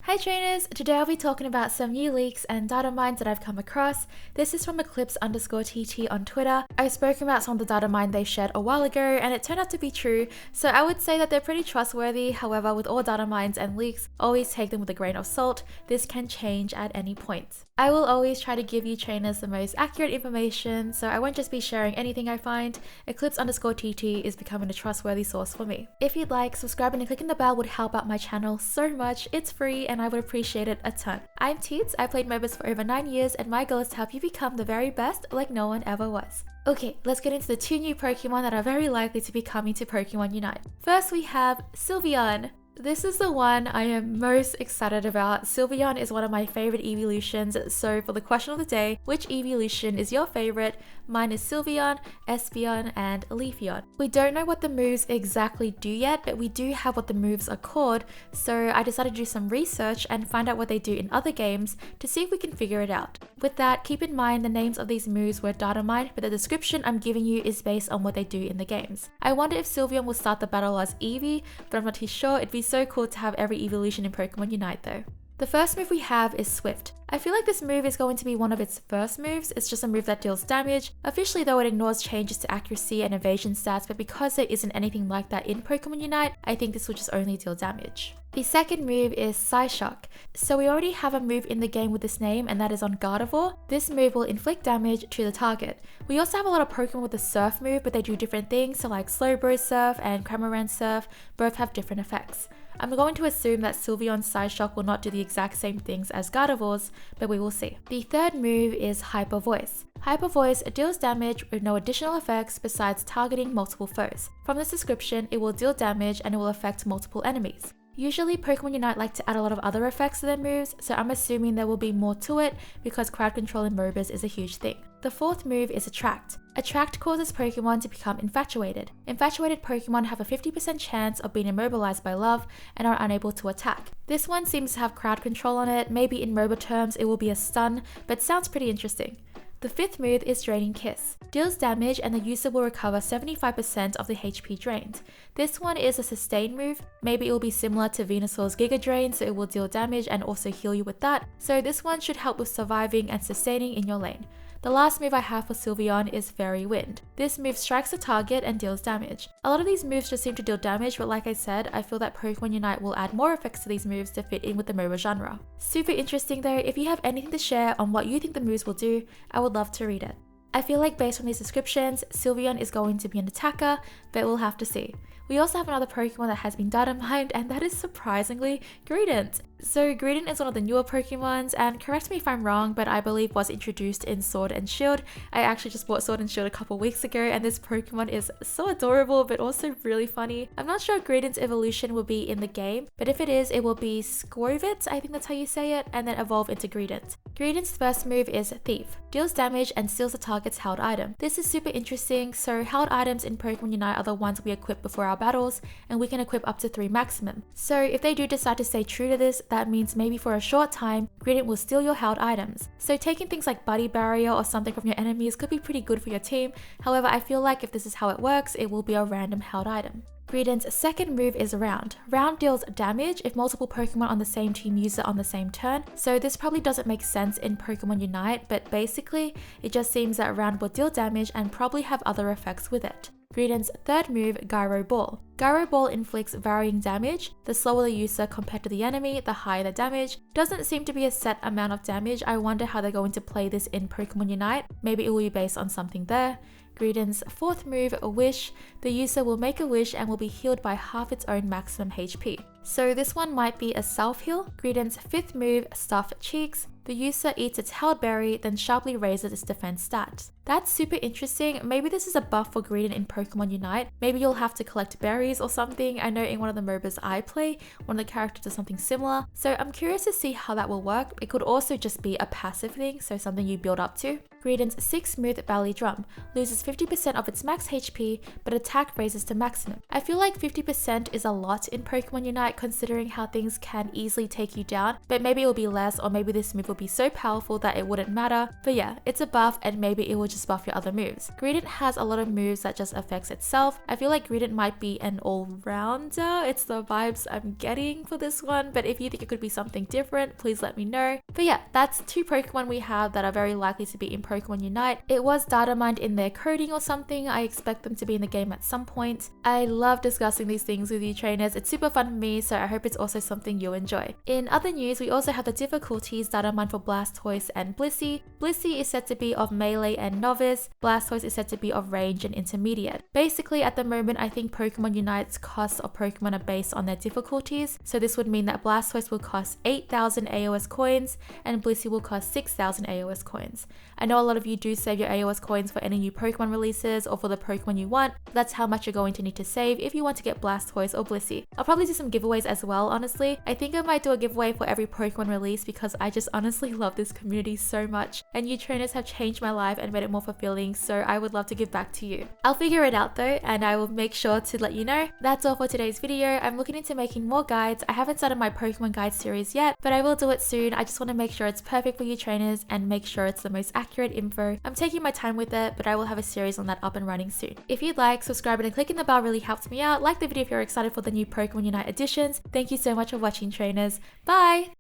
Hi trainers! Today I'll be talking about some new leaks and data mines that I've come across. This is from eclipse_tt on Twitter. I've spoken about some of the data mine they shared a while ago and it turned out to be true, so I would say that they're pretty trustworthy. However, with all data mines and leaks, always take them with a grain of salt. This can change at any point. I will always try to give you trainers the most accurate information, so I won't just be sharing anything I find. Eclipse_tt is becoming a trustworthy source for me. If you'd like, subscribing and clicking the bell would help out my channel so much. It's free and I would appreciate it a ton. I'm Teeds, I played MOBAs for over 9 years and my goal is to help you become the very best like no one ever was. Okay, let's get into the 2 new Pokemon that are very likely to be coming to Pokemon Unite. First we have Sylveon. This is the one I am most excited about. Sylveon is one of my favorite evolutions, so for the question of the day, which evolution is your favorite? Mine is Sylveon, Espeon, and Leafeon. We don't know what the moves exactly do yet, but we do have what the moves are called, so I decided to do some research and find out what they do in other games to see if we can figure it out. With that, keep in mind the names of these moves were data mined, but the description I'm giving you is based on what they do in the games. I wonder if Sylveon will start the battle as Eevee, but I'm not too sure. It'd be so cool to have every evolution in Pokemon Unite though. The first move we have is Swift. I feel like this move is going to be one of its first moves. It's just a move that deals damage. Officially though, it ignores changes to accuracy and evasion stats, but because there isn't anything like that in Pokemon Unite, I think this will just only deal damage. The second move is PSYSHOCK. So we already have a move in the game with this name, and that is on Gardevoir. This move will inflict damage to the target. We also have a lot of Pokemon with the Surf move, but they do different things, so like Slowbro Surf and Cramorant Surf both have different effects. I'm going to assume that Sylveon's PSYSHOCK will not do the exact same things as Gardevoir's, but we will see. The third move is Hyper Voice. Hyper Voice deals damage with no additional effects besides targeting multiple foes. From this description, it will deal damage and it will affect multiple enemies. Usually Pokemon Unite like to add a lot of other effects to their moves, so I'm assuming there will be more to it because crowd control in MOBAs is a huge thing. The fourth move is Attract. Attract causes Pokemon to become infatuated. Infatuated Pokemon have a 50% chance of being immobilized by love and are unable to attack. This one seems to have crowd control on it. Maybe in MOBA terms it will be a stun, but sounds pretty interesting. The fifth move is Draining Kiss. Deals damage and the user will recover 75% of the HP drained. This one is a sustain move. Maybe it will be similar to Venusaur's Giga Drain, so it will deal damage and also heal you with that. So this one should help with surviving and sustaining in your lane. The last move I have for Sylveon is Fairy Wind. This move strikes the target and deals damage. A lot of these moves just seem to deal damage, but like I said, I feel that Pokemon Unite will add more effects to these moves to fit in with the MOBA genre. Super interesting though. If you have anything to share on what you think the moves will do, I would love to read it. I feel like based on these descriptions, Sylveon is going to be an attacker, but we'll have to see. We also have another Pokemon that has been data mined, and that is surprisingly Greedent. So Greedent is one of the newer Pokemons, and correct me if I'm wrong, but I believe was introduced in Sword and Shield. I actually just bought Sword and Shield a couple weeks ago, and this Pokemon is so adorable, but also really funny. I'm not sure if Greedent's evolution will be in the game, but if it is, it will be Scorvit, I think that's how you say it, and then evolve into Greedent. Greedent's first move is Thief. Deals damage and steals the target's held item. This is super interesting, so held items in Pokemon Unite are the ones we equip before our battles, and we can equip up to 3 maximum. So if they do decide to stay true to this, that means maybe for a short time, Greedent will steal your held items. So taking things like Buddy Barrier or something from your enemies could be pretty good for your team. However, I feel like if this is how it works, it will be a random held item. Greedent's second move is Round. Round deals damage if multiple Pokemon on the same team use it on the same turn, so this probably doesn't make sense in Pokemon Unite, but basically, it just seems that Round will deal damage and probably have other effects with it. Greedent's third move, Gyro Ball. Gyro Ball inflicts varying damage. The slower the user compared to the enemy, the higher the damage. Doesn't seem to be a set amount of damage. I wonder how they're going to play this in Pokemon Unite. Maybe it will be based on something there. Greedent's fourth move, Wish. The user will make a wish and will be healed by half its own maximum HP. So this one might be a self-heal. Greedent's fifth move, Stuff Cheeks. The user eats its held berry, then sharply raises its defense stats. That's super interesting. Maybe this is a buff for Greedent in Pokemon Unite. Maybe you'll have to collect berries or something. I know in one of the MOBAs I play, one of the characters does something similar. So I'm curious to see how that will work. It could also just be a passive thing, so something you build up to. Greedent's sixth move, Belly Drum. Loses 50% of its max HP, but attack raises to maximum. I feel like 50% is a lot in Pokemon Unite considering how things can easily take you down, but maybe it will be less, or maybe this move will be so powerful that it wouldn't matter. But yeah, it's a buff and maybe it will just just buff your other moves. Greedent has a lot of moves that just affects itself. I feel like Greedent might be an all-rounder. It's the vibes I'm getting for this one, but if you think it could be something different, please let me know. But yeah, that's 2 Pokemon we have that are very likely to be in Pokemon Unite. It was Datamine in their coding or something. I expect them to be in the game at some point. I love discussing these things with you trainers. It's super fun for me, so I hope it's also something you'll enjoy. In other news, we also have the difficulties Datamine for Blastoise and BLISSEY. BLISSEY is said to be of Melee and Novice. Blastoise is said to be of Range and Intermediate. Basically, at the moment, I think Pokemon Unite's costs of Pokemon are based on their difficulties. So this would mean that Blastoise will cost 8,000 AOS coins and BLISSEY will cost 6,000 AOS coins. I know a lot of you do save your AOS coins for any new Pokemon releases or for the Pokemon you want. That's how much you're going to need to save if you want to get Blastoise or BLISSEY. I'll probably do some giveaways as well, honestly. I think I might do a giveaway for every Pokemon release because I just honestly love this community so much, and you trainers have changed my life and made it more fulfilling, so I would love to give back to you. I'll figure it out though, and I will make sure to let you know. That's all for today's video. I'm looking into making more guides. I haven't started my Pokemon guide series yet, but I will do it soon. I just want to make sure it's perfect for you trainers and make sure it's the most accurate info. I'm taking my time with it, but I will have a series on that up and running soon. If you'd like, subscribing and clicking the bell really helps me out. Like the video if you're excited for the new Pokemon Unite editions. Thank you so much for watching, trainers. Bye!